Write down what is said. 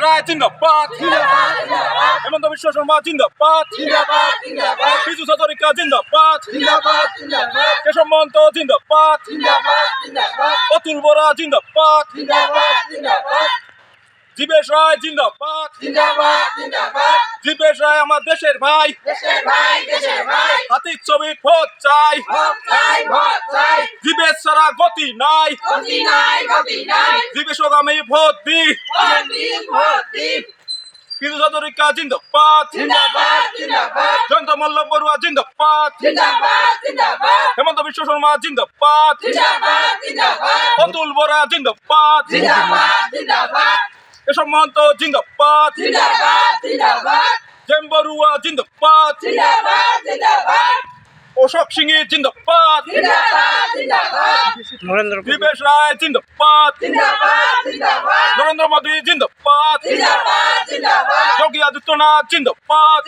রায় জিন্দাবাদ, হেমন্ত বিশ্ব শর্মা জিন্দাবাদ, বিজু হাজারিকা জিন্দাবাদ, কেশব মহন্ত জিন্দাবাদ, অতুল বরা জিন্দাবাদ, জীবেশ রায় জিন্দাবাদ, জীবেশ রায় আমার দেশের ভাই, হাতির ছবি ভোট চাই, জীবেশ ছাড়া গতি নাই, জীবেশ আমি ভোট দি, বিজু হাজারিকা জিন্দাবাদ, জয়ন্ত মল্ল বড়ুয়া জিন্দাবাদ, হেমন্ত বিশ্ব শর্মা জিন্দাবাদ, অতুল বরা জিন্দাবাদ, কেশব মহন্ত জিন্দাবাদ, জেম বড়ুয়া জিন্দাবাদ, অশোক সিংহে জিন্দাবাদ, জীবেশ রায় জিন্দাবাদ, নরেন্দ্র মোদী জিন্দাবাদ, যোগী আদিত্যনাথ জিন্দাবাদ,